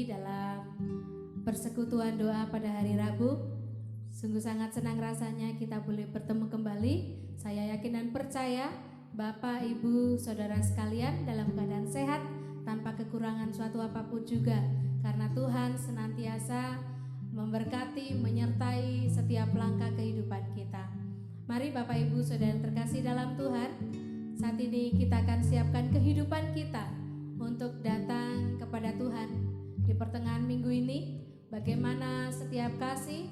kembali dalam persekutuan doa pada hari Rabu. Sungguh sangat senang rasanya kita boleh bertemu kembali. Saya yakin dan percaya Bapak, Ibu, Saudara sekalian dalam keadaan sehat tanpa kekurangan suatu apapun juga, karena Tuhan senantiasa memberkati, menyertai setiap langkah kehidupan kita. Mari Bapak, Ibu, Saudara terkasih dalam Tuhan, saat ini kita akan siapkan kehidupan kita untuk datang kepada Tuhan di pertengahan minggu ini. Bagaimana setiap kasih,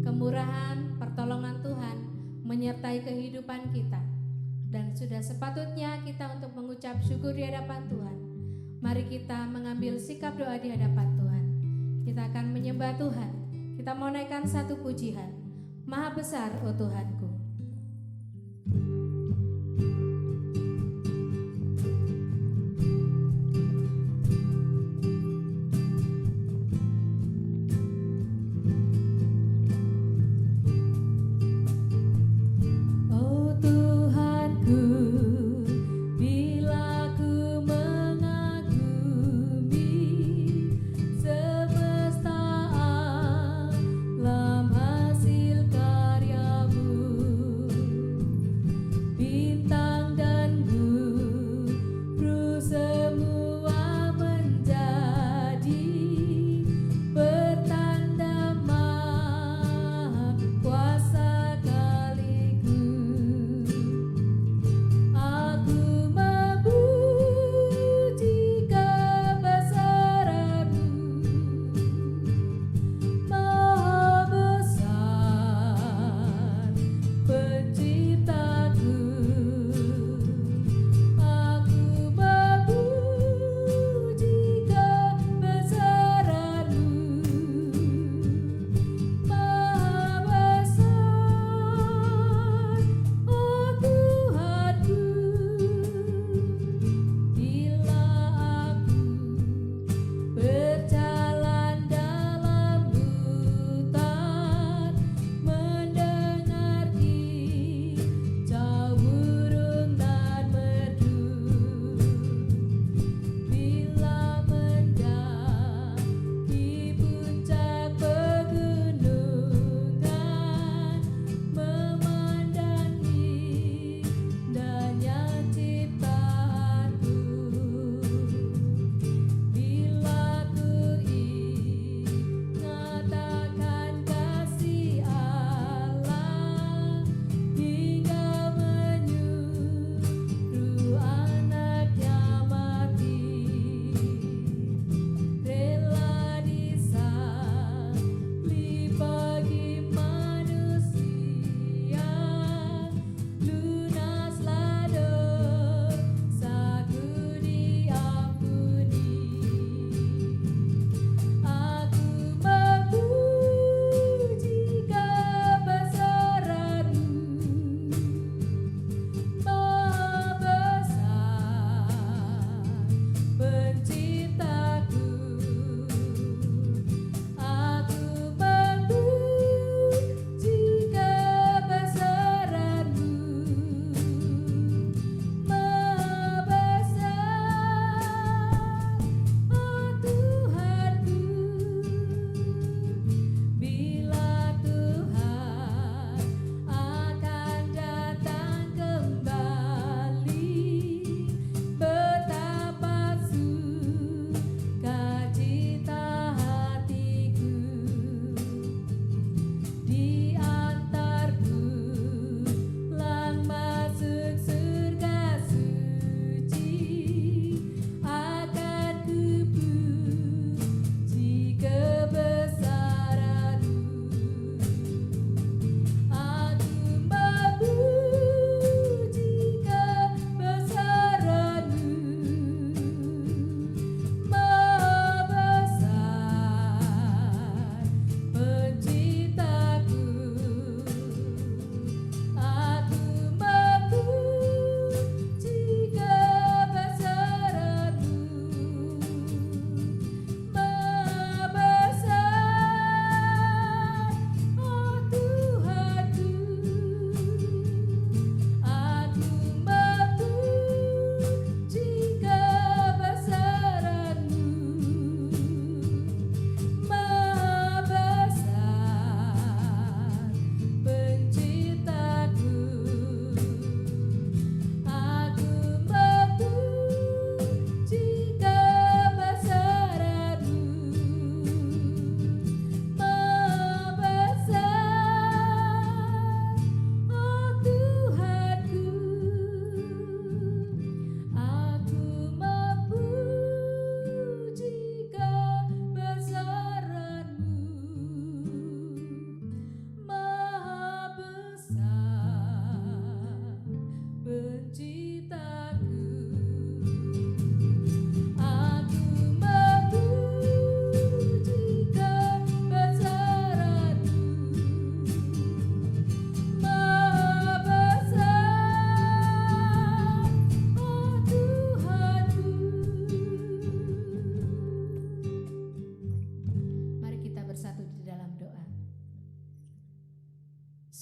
kemurahan, pertolongan Tuhan menyertai kehidupan kita, dan sudah sepatutnya kita untuk mengucap syukur di hadapan Tuhan. Mari kita mengambil sikap doa di hadapan Tuhan. Kita akan menyembah Tuhan. Kita mau naikkan satu pujian. Maha besar, oh Tuhanku. Hasil karyamu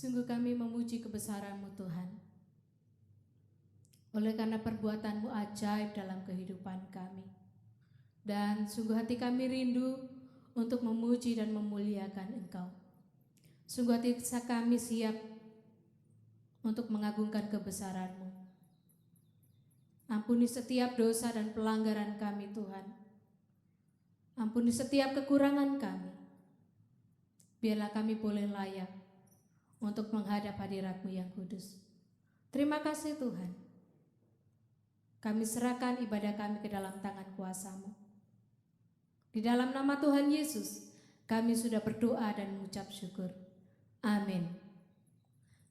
Sungguh kami memuji kebesaran-Mu Tuhan. Oleh karena perbuatan-Mu ajaib dalam kehidupan kami. Dan sungguh hati kami rindu untuk memuji dan memuliakan Engkau. Sungguh hati kami siap untuk mengagungkan kebesaran-Mu. Ampuni setiap dosa dan pelanggaran kami Tuhan. Ampuni setiap kekurangan kami. Biarlah kami boleh layak untuk menghadap hadirat-Mu yang kudus. Terima kasih Tuhan. Kami serahkan ibadah kami ke dalam tangan kuasa-Mu. Di dalam nama Tuhan Yesus, kami sudah berdoa dan mengucap syukur. Amin.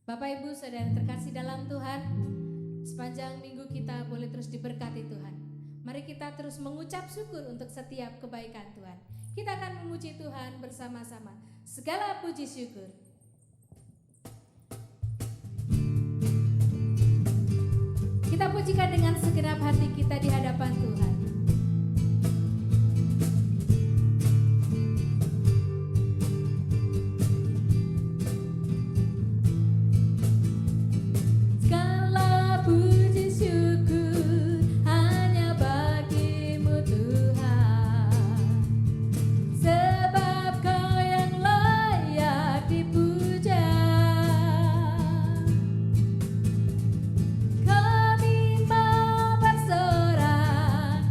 Bapak Ibu Saudara terkasih dalam Tuhan, sepanjang minggu kita boleh terus diberkati Tuhan. Mari kita terus mengucap syukur untuk setiap kebaikan Tuhan. Kita akan memuji Tuhan bersama-sama. Segala puji syukur. Kita pujikan dengan segenap hati kita di hadapan Tuhan. Kami mau bersorak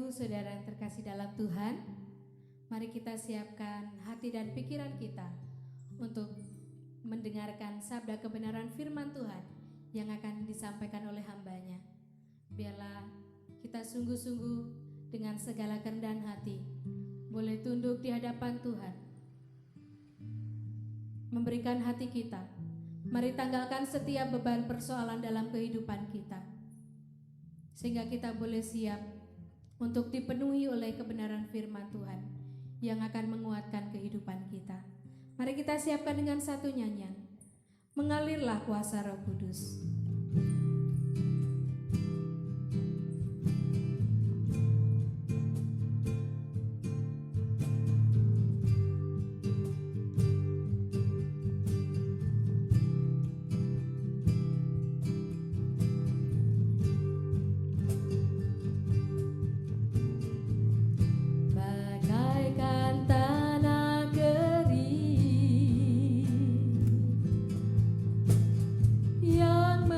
Ibu, Saudara yang terkasih dalam Tuhan, mari kita siapkan hati dan pikiran kita untuk mendengarkan sabda kebenaran firman Tuhan yang akan disampaikan oleh hamba-Nya. Biarlah kita sungguh-sungguh dengan segala kerendahan hati boleh tunduk di hadapan Tuhan, memberikan hati kita. Mari tanggalkan setiap beban persoalan dalam kehidupan kita, sehingga kita boleh siap untuk dipenuhi oleh kebenaran firman Tuhan yang akan menguatkan kehidupan kita. Mari kita siapkan dengan satu nyanyian, Mengalirlah Kuasa Roh Kudus. Yang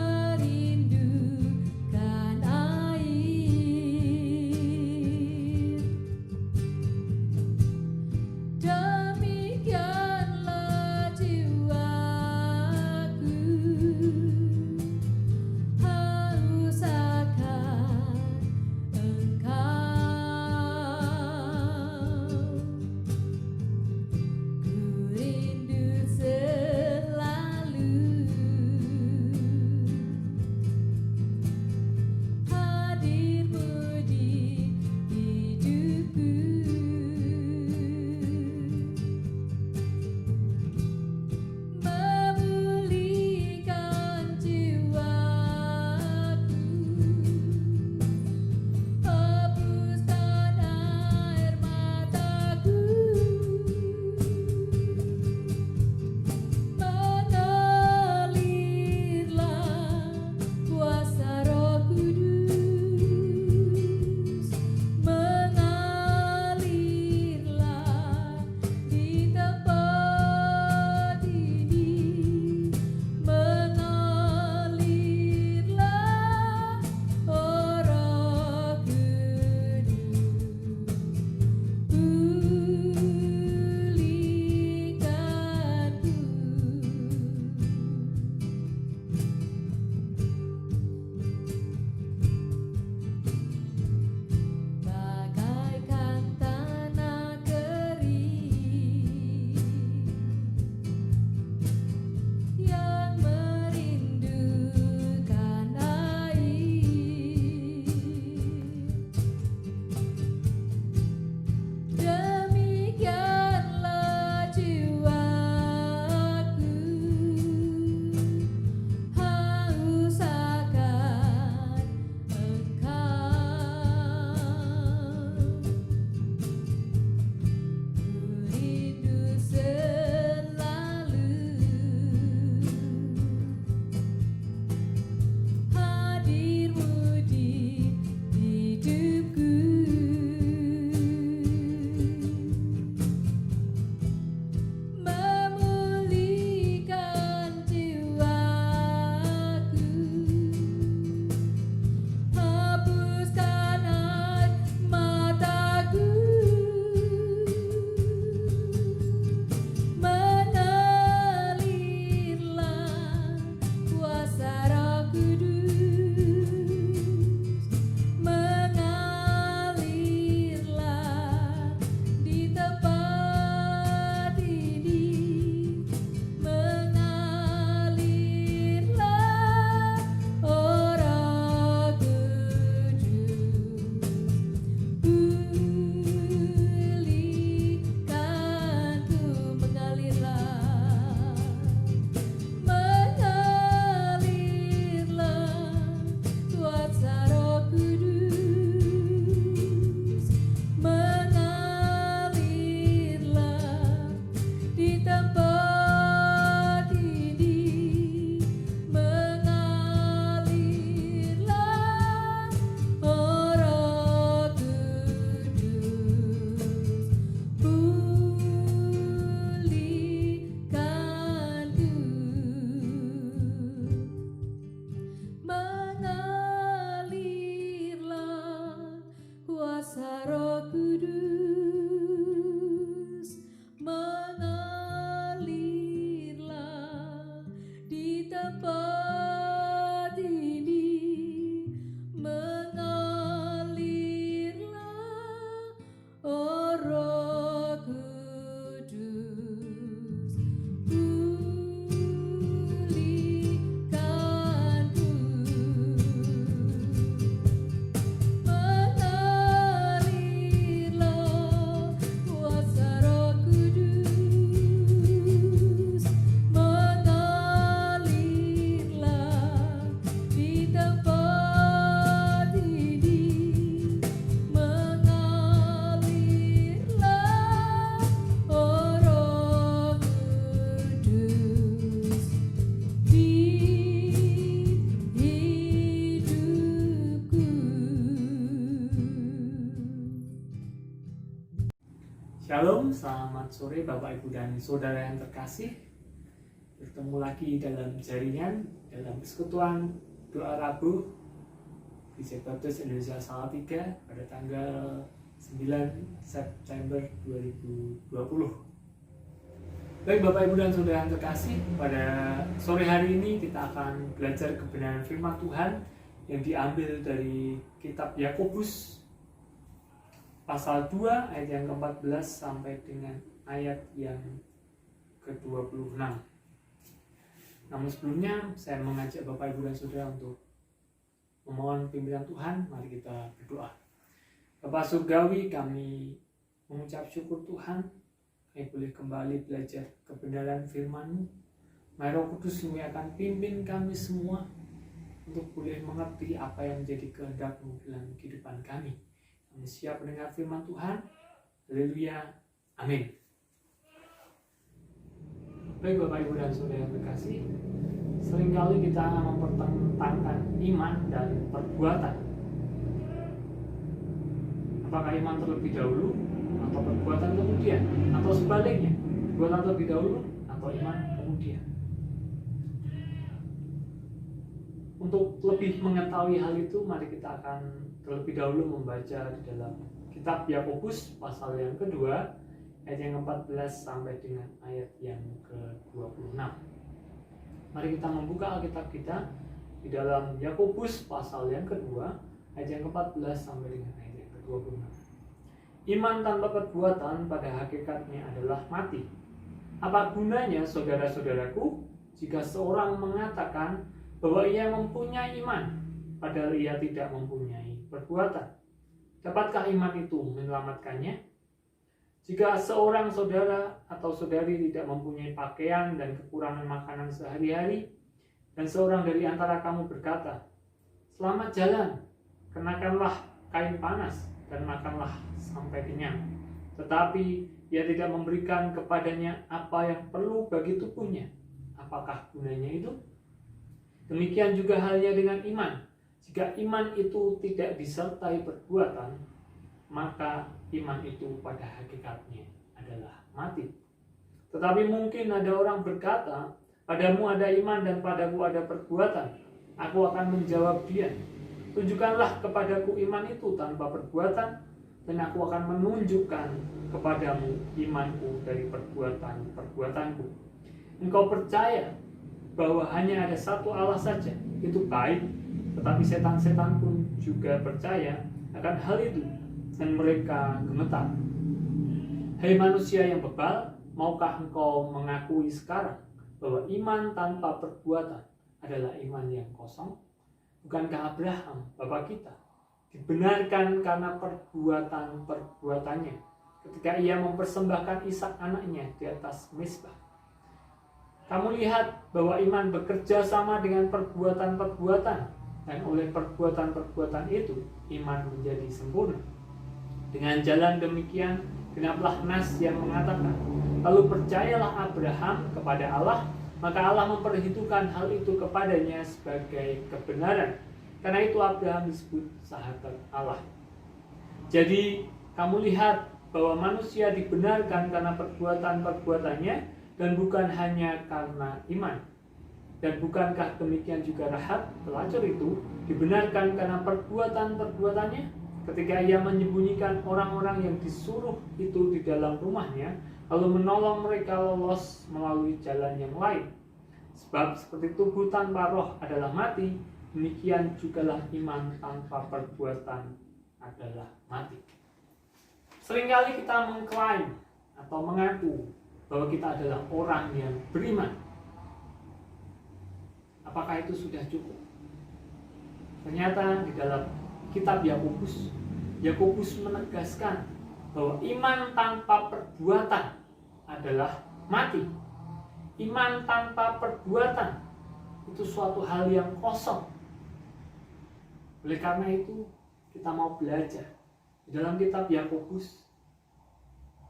Shalom, selamat sore Bapak Ibu dan Saudara yang terkasih. Bertemu lagi dalam jaringan, dalam persekutuan doa Rabu Gereja Baptis Indonesia Salatiga pada tanggal 9 September 2020. Baik Bapak Ibu dan Saudara yang terkasih, pada sore hari ini kita akan belajar kebenaran firman Tuhan yang diambil dari kitab Yakobus pasal 2 ayat yang ke-14 sampai dengan ayat yang ke-26. Namun sebelumnya saya mengajak Bapak Ibu dan Saudara untuk memohon pimpinan Tuhan. Mari kita berdoa. Bapa Surgawi, kami mengucap syukur Tuhan, kami boleh kembali belajar kebenaran firman-Mu. Mari Roh Kudus akan pimpin kami semua untuk boleh mengerti apa yang menjadi kehendak-Mu dalam kehidupan kami. Kami siap mendengar firman Tuhan. Haleluya. Amin. Baik Bapak Ibu dan Saudara yang terkasih, seringkali kita mempertentangkan iman dan perbuatan. Apakah iman terlebih dahulu atau perbuatan kemudian, atau sebaliknya, perbuatan terlebih dahulu atau iman kemudian. Untuk lebih mengetahui hal itu, mari kita akan terlebih dahulu membaca di dalam kitab Yakobus pasal yang kedua ayat yang ke-14 sampai dengan ayat yang ke-26. Mari kita membuka Alkitab kita di dalam Yakobus pasal yang kedua ayat yang ke-14 sampai dengan ayat yang ke-26. Iman tanpa perbuatan pada hakikatnya adalah mati. Apa gunanya saudara-saudaraku jika seorang mengatakan bahwa ia mempunyai iman, padahal ia tidak mempunyai perbuatan? Dapatkah iman itu menyelamatkannya? Jika seorang saudara atau saudari tidak mempunyai pakaian dan kekurangan makanan sehari-hari, dan seorang dari antara kamu berkata, "Selamat jalan, kenakanlah kain panas dan makanlah sampai kenyang," tetapi ia tidak memberikan kepadanya apa yang perlu bagi tubuhnya, apakah gunanya itu? Demikian juga halnya dengan iman. Jika iman itu tidak disertai perbuatan, maka iman itu pada hakikatnya adalah mati. Tetapi mungkin ada orang berkata, "Padamu ada iman dan padaku ada perbuatan." Aku akan menjawab dia, "Tunjukkanlah kepadaku iman itu tanpa perbuatan, dan aku akan menunjukkan kepadamu imanku dari perbuatan-perbuatanku." Engkau percaya bahwa hanya ada satu Allah saja, itu baik, tetapi setan-setan pun juga percaya akan hal itu, dan mereka gemetar. Hai manusia yang bebal, maukah engkau mengakui sekarang bahwa iman tanpa perbuatan adalah iman yang kosong? Bukankah Abraham, bapa kita, dibenarkan karena perbuatan-perbuatannya ketika ia mempersembahkan Ishak anaknya di atas mezbah? Kamu lihat bahwa iman bekerja sama dengan perbuatan-perbuatan, dan oleh perbuatan-perbuatan itu iman menjadi sempurna. Dengan jalan demikian genaplah nas yang mengatakan, "Lalu percayalah Abraham kepada Allah, maka Allah memperhitungkan hal itu kepadanya sebagai kebenaran. Karena itu Abraham disebut sahabat Allah." Jadi kamu lihat bahwa manusia dibenarkan karena perbuatan-perbuatannya dan bukan hanya karena iman. Dan bukankah demikian juga Rahab, pelacur itu, dibenarkan karena perbuatan-perbuatannya ketika ia menyembunyikan orang-orang yang disuruh itu di dalam rumahnya, lalu menolong mereka lolos melalui jalan yang lain. Sebab seperti tubuh tanpa roh adalah mati, demikian jugalah iman tanpa perbuatan adalah mati. Seringkali kita mengklaim atau mengaku bahwa kita adalah orang yang beriman. Apakah itu sudah cukup? Ternyata di dalam kitab Yakobus menegaskan bahwa iman tanpa perbuatan adalah mati. Iman tanpa perbuatan itu suatu hal yang kosong. Oleh karena itu kita mau belajar di dalam kitab Yakobus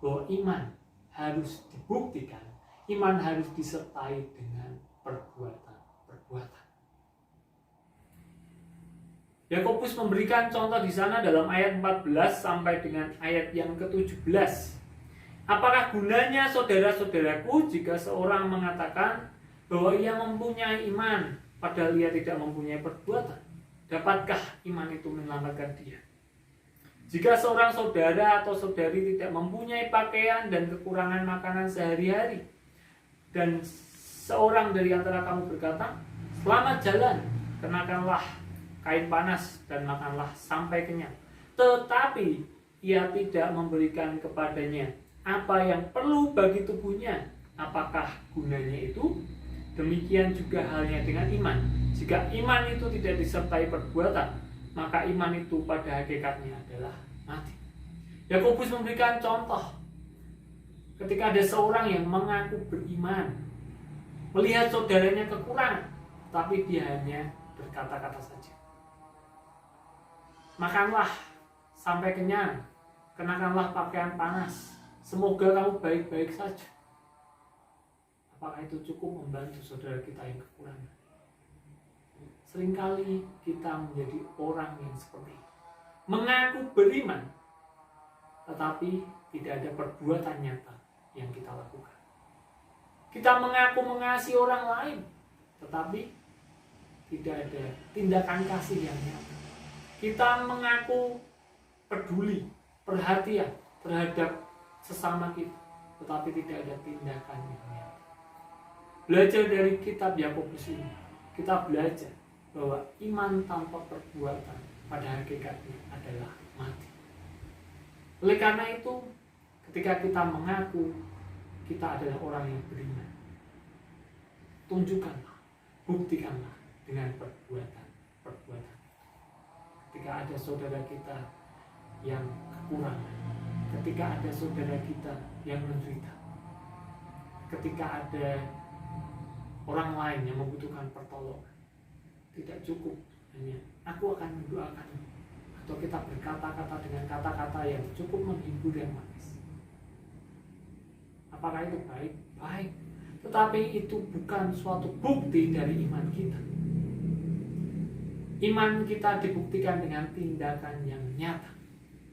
bahwa iman harus dibuktikan, iman harus disertai dengan perbuatan. Yakobus memberikan contoh di sana dalam ayat 14 sampai dengan ayat yang ke-17. Apakah gunanya saudara-saudaraku jika seorang mengatakan bahwa ia mempunyai iman padahal ia tidak mempunyai perbuatan? Dapatkah iman itu menyelamatkan dia? Jika seorang saudara atau saudari tidak mempunyai pakaian dan kekurangan makanan sehari-hari, dan seorang dari antara kamu berkata, "Selamat jalan, kenakanlah kain panas dan makanlah sampai kenyang," tetapi ia tidak memberikan kepadanya apa yang perlu bagi tubuhnya, apakah gunanya itu? Demikian juga halnya dengan iman. Jika iman itu tidak disertai perbuatan, maka iman itu pada hakikatnya adalah mati. Yakobus memberikan contoh ketika ada seorang yang mengaku beriman, melihat saudaranya kekurangan, tapi dia hanya berkata-kata saja. Makanlah sampai kenyang, kenakanlah pakaian panas, semoga kamu baik-baik saja. Apakah itu cukup membantu saudara kita yang kekurangan? Seringkali kita menjadi orang yang seperti itu, mengaku beriman, tetapi tidak ada perbuatan nyata yang kita lakukan. Kita mengaku mengasihi orang lain, tetapi tidak ada tindakan kasih yang nyata. Kita mengaku peduli, perhatian terhadap sesama kita, tetapi tidak ada tindakan yang nyata. Belajar dari kitab Yakobus ini, kita belajar bahwa iman tanpa perbuatan pada hakikatnya adalah mati. Oleh karena itu, ketika kita mengaku kita adalah orang yang beriman, tunjukkanlah, buktikanlah dengan perbuatan. Ketika ada saudara kita yang kekurangan, ketika ada saudara kita yang menderita, ketika ada orang lain yang membutuhkan pertolongan, tidak cukup hanya aku akan mendoakan, atau kita berkata-kata dengan kata-kata yang cukup menghibur dan manis. Apakah itu baik? Baik. Tetapi itu bukan suatu bukti dari iman kita. Iman kita dibuktikan dengan tindakan yang nyata.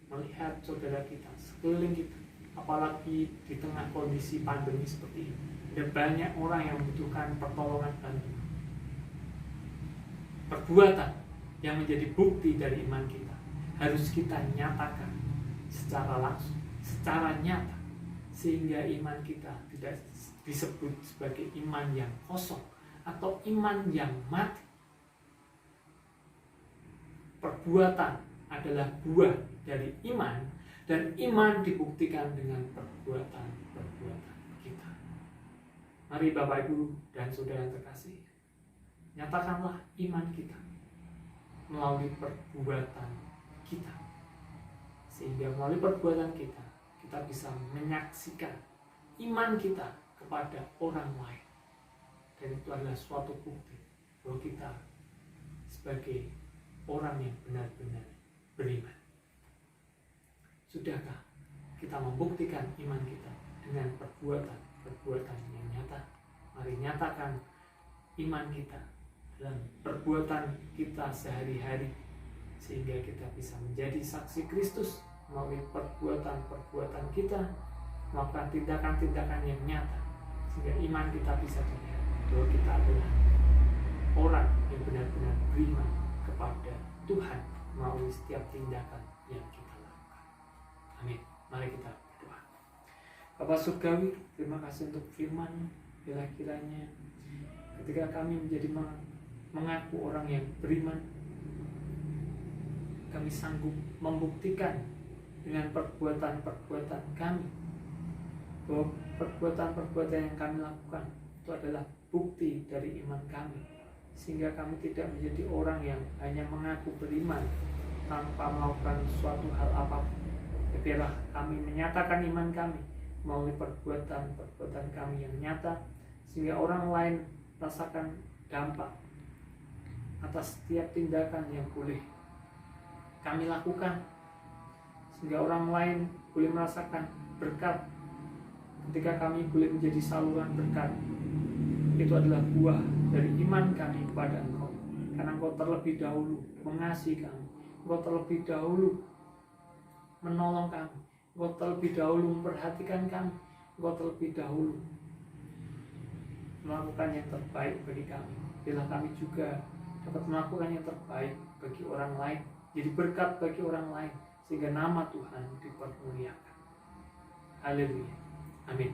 Melihat saudara kita, sekeliling kita, apalagi di tengah kondisi pandemi seperti ini, ada banyak orang yang membutuhkan pertolongan bantuan. Perbuatan yang menjadi bukti dari iman kita harus kita nyatakan secara langsung, secara nyata, sehingga iman kita tidak disebut sebagai iman yang kosong atau iman yang mati. Perbuatan adalah buah dari iman, dan iman dibuktikan dengan perbuatan kita. Mari Bapak Ibu dan Saudara yang terkasih, nyatakanlah iman kita melalui perbuatan kita, sehingga melalui perbuatan kita bisa menyaksikan iman kita kepada orang lain, dan itu adalah suatu bukti bahwa kita sebagai orang yang benar-benar beriman. Sudahkah kita membuktikan iman kita dengan perbuatan yang nyata? Mari nyatakan iman kita dalam perbuatan kita sehari-hari, sehingga kita bisa menjadi saksi Kristus melalui perbuatan kita, melakukan tindakan-tindakan yang nyata, sehingga iman kita bisa dilihat bahwa kita adalah orang yang benar-benar beriman kepada Tuhan melalui setiap tindakan yang kita lakukan. Amin. Mari kita berdoa. Bapa Surgawi, terima kasih untuk firman-Mu. Bila kiranya ketika kami menjadi mengaku orang yang beriman, kami sanggup membuktikan dengan perbuatan-perbuatan kami bahwa perbuatan-perbuatan yang kami lakukan itu adalah bukti dari iman kami, sehingga kami tidak menjadi orang yang hanya mengaku beriman tanpa melakukan suatu hal apapun. Biarlah kami menyatakan iman kami melalui perbuatan-perbuatan kami yang nyata, sehingga orang lain rasakan dampak atas setiap tindakan yang boleh kami lakukan, sehingga orang lain boleh merasakan berkat ketika kami boleh menjadi saluran berkat. Itu adalah buah dari iman kami kepada Engkau, karena Engkau terlebih dahulu mengasihi kami, Engkau terlebih dahulu menolong kami, Engkau terlebih dahulu memperhatikan kami, Engkau terlebih dahulu melakukan yang terbaik bagi kami. Biarlah kami juga dapat melakukan yang terbaik bagi orang lain, jadi berkat bagi orang lain, sehingga nama Tuhan dipermuliakan. Haleluya. Amin.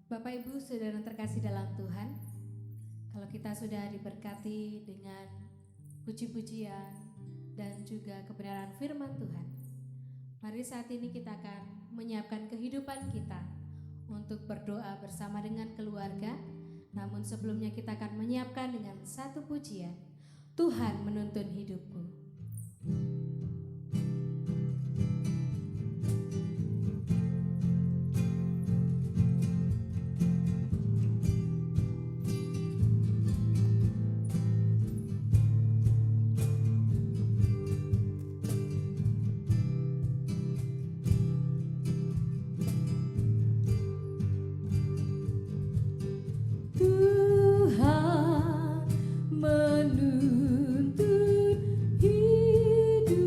Bapak Ibu Saudara terkasih dalam Tuhan, kalau kita sudah diberkati dengan puji-pujian dan juga kebenaran firman Tuhan, mari saat ini kita akan menyiapkan kehidupan kita untuk berdoa bersama dengan keluarga. Namun sebelumnya kita akan menyiapkan dengan satu pujian, Tuhan menuntun hidupku. Tuhan menuntun hidupku.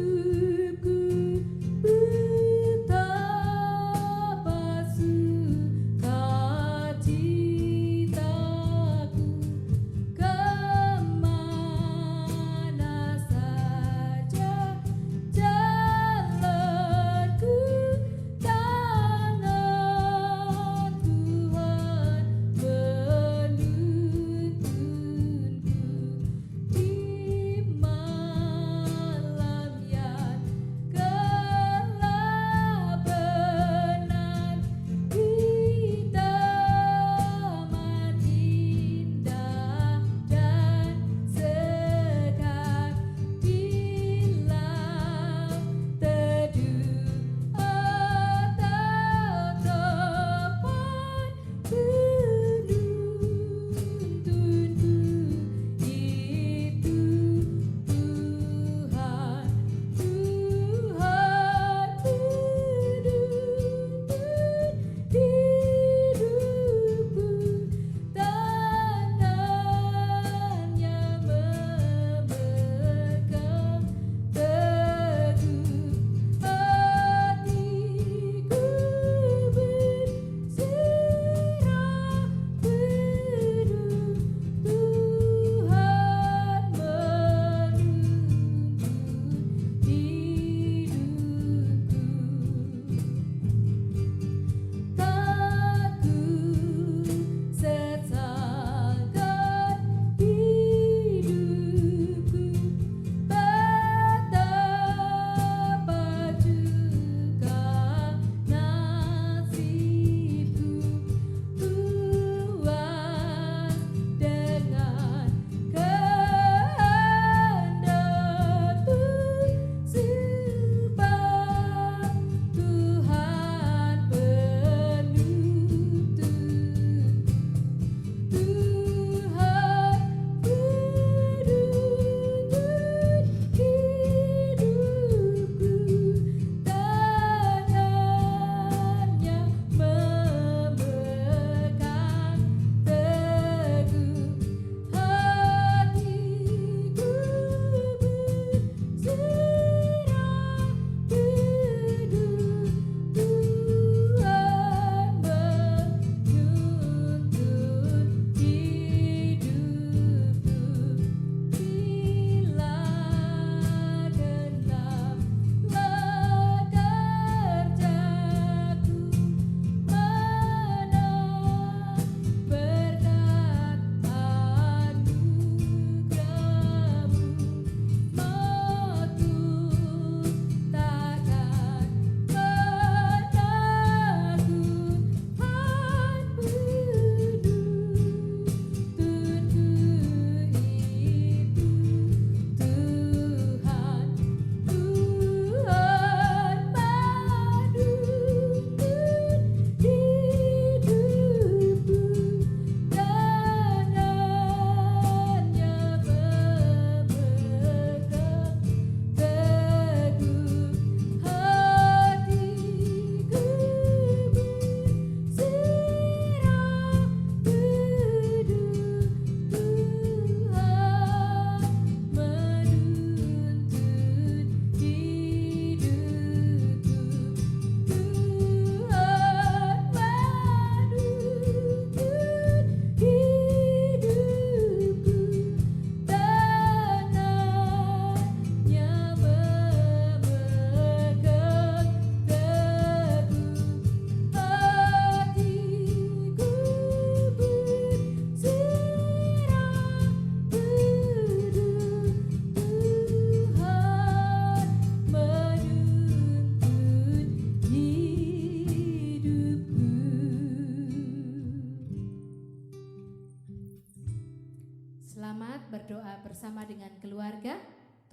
Selamat berdoa bersama dengan keluarga.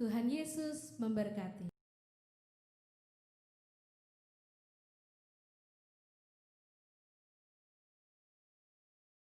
Tuhan Yesus memberkati.